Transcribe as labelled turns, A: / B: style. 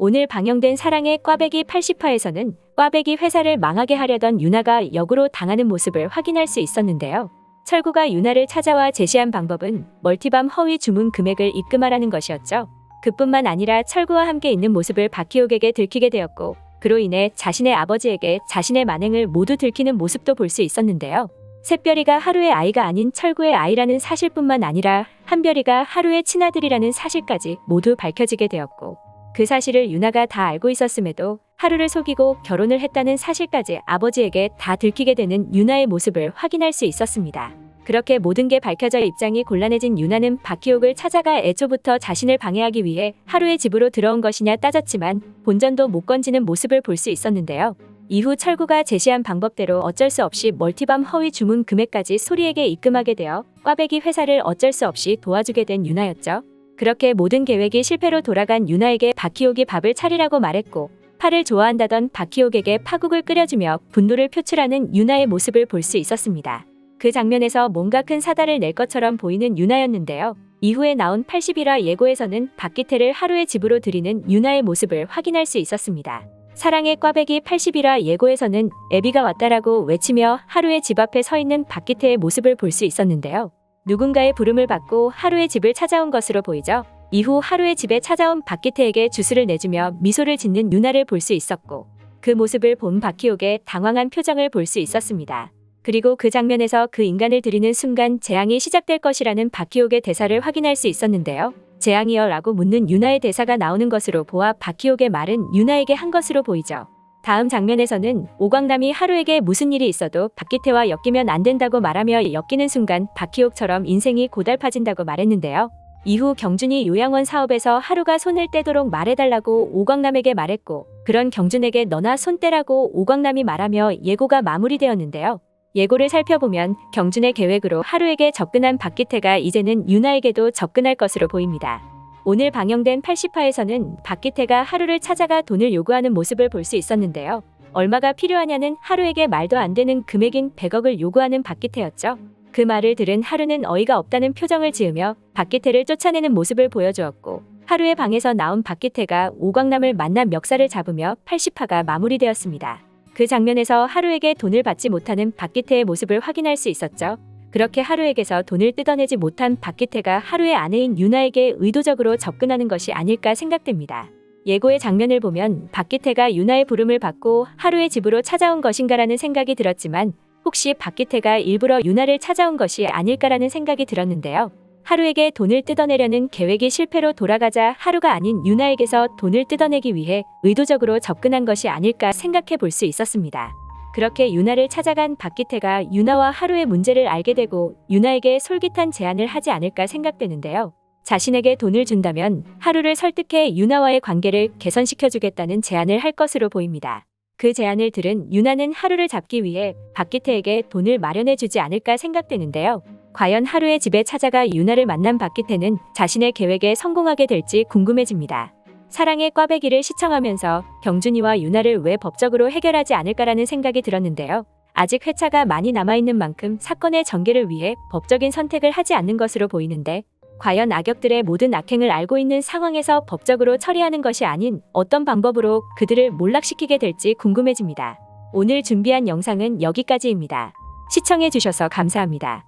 A: 오늘 방영된 사랑의 꽈배기 80화에서는 꽈배기 회사를 망하게 하려던 유나가 역으로 당하는 모습을 확인할 수 있었는데요. 철구가 유나를 찾아와 제시한 방법은 멀티밤 허위 주문 금액을 입금하라는 것이었죠. 그뿐만 아니라 철구와 함께 있는 모습을 박희옥에게 들키게 되었고, 그로 인해 자신의 아버지에게 자신의 만행을 모두 들키는 모습도 볼 수 있었는데요. 샛별이가 하루의 아이가 아닌 철구의 아이라는 사실뿐만 아니라 한별이가 하루의 친아들이라는 사실까지 모두 밝혀지게 되었고, 그 사실을 유나가 다 알고 있었음에도 하루를 속이고 결혼을 했다는 사실까지 아버지에게 다 들키게 되는 유나의 모습을 확인할 수 있었습니다. 그렇게 모든 게 밝혀져 입장이 곤란해진 유나는 박희옥을 찾아가 애초부터 자신을 방해하기 위해 하루의 집으로 들어온 것이냐 따졌지만 본전도 못 건지는 모습을 볼 수 있었는데요. 이후 철구가 제시한 방법대로 어쩔 수 없이 멀티밤 허위 주문 금액까지 소리에게 입금하게 되어 꽈배기 회사를 어쩔 수 없이 도와주게 된 유나였죠. 그렇게 모든 계획이 실패로 돌아간 유나에게 박희옥이 밥을 차리라고 말했고, 파를 좋아한다던 박희옥에게 파국을 끓여주며 분노를 표출하는 유나의 모습을 볼 수 있었습니다. 그 장면에서 뭔가 큰 사달을 낼 것처럼 보이는 유나였는데요. 이후에 나온 81화 예고에서는 박기태를 하루의 집으로 들이는 유나의 모습을 확인할 수 있었습니다. 사랑의 꽈배기 81화 예고에서는 애비가 왔다라고 외치며 하루의 집 앞에 서 있는 박기태의 모습을 볼 수 있었는데요. 누군가의 부름을 받고 하루의 집을 찾아온 것으로 보이죠. 이후 하루의 집에 찾아온 박기태에게 주스를 내주며 미소를 짓는 유나를 볼 수 있었고, 그 모습을 본 박희옥의 당황한 표정을 볼 수 있었습니다. 그리고 그 장면에서 그 인간을 들이는 순간 재앙이 시작될 것이라는 박희옥의 대사를 확인할 수 있었는데요. 재앙이여? 라고 묻는 유나의 대사가 나오는 것으로 보아 박희옥의 말은 유나에게 한 것으로 보이죠. 다음 장면에서는 오광남이 하루에게 무슨 일이 있어도 박기태와 엮이면 안 된다고 말하며 엮이는 순간 박희옥처럼 인생이 고달파진다고 말했는데요. 이후 경준이 요양원 사업에서 하루가 손을 떼도록 말해달라고 오광남에게 말했고, 그런 경준에게 너나 손 떼라고 오광남이 말하며 예고가 마무리되었는데요. 예고를 살펴보면 경준의 계획으로 하루에게 접근한 박기태가 이제는 유나에게도 접근할 것으로 보입니다. 오늘 방영된 80화에서는 박기태가 하루를 찾아가 돈을 요구하는 모습을 볼 수 있었는데요. 얼마가 필요하냐는 하루에게 말도 안 되는 금액인 100억을 요구하는 박기태였죠. 그 말을 들은 하루는 어이가 없다는 표정을 지으며 박기태를 쫓아내는 모습을 보여주었고, 하루의 방에서 나온 박기태가 오광남을 만나 멱살을 잡으며 80화가 마무리되었습니다. 그 장면에서 하루에게 돈을 받지 못하는 박기태의 모습을 확인할 수 있었죠. 그렇게 하루에게서 돈을 뜯어내지 못한 박기태가 하루의 아내인 유나에게 의도적으로 접근하는 것이 아닐까 생각됩니다. 예고의 장면을 보면 박기태가 유나의 부름을 받고 하루의 집으로 찾아온 것인가라는 생각이 들었지만, 혹시 박기태가 일부러 유나를 찾아온 것이 아닐까라는 생각이 들었는데요. 하루에게 돈을 뜯어내려는 계획이 실패로 돌아가자 하루가 아닌 유나에게서 돈을 뜯어내기 위해 의도적으로 접근한 것이 아닐까 생각해 볼 수 있었습니다. 그렇게 유나를 찾아간 박기태가 유나와 하루의 문제를 알게 되고 유나에게 솔깃한 제안을 하지 않을까 생각되는데요. 자신에게 돈을 준다면 하루를 설득해 유나와의 관계를 개선시켜주겠다는 제안을 할 것으로 보입니다. 그 제안을 들은 유나는 하루를 잡기 위해 박기태에게 돈을 마련해주지 않을까 생각되는데요. 과연 하루의 집에 찾아가 유나를 만난 박기태는 자신의 계획에 성공하게 될지 궁금해집니다. 사랑의 꽈배기를 시청하면서 경준이와 유나를 왜 법적으로 해결하지 않을까라는 생각이 들었는데요. 아직 회차가 많이 남아있는 만큼 사건의 전개를 위해 법적인 선택을 하지 않는 것으로 보이는데, 과연 악역들의 모든 악행을 알고 있는 상황에서 법적으로 처리하는 것이 아닌 어떤 방법으로 그들을 몰락시키게 될지 궁금해집니다. 오늘 준비한 영상은 여기까지입니다. 시청해주셔서 감사합니다.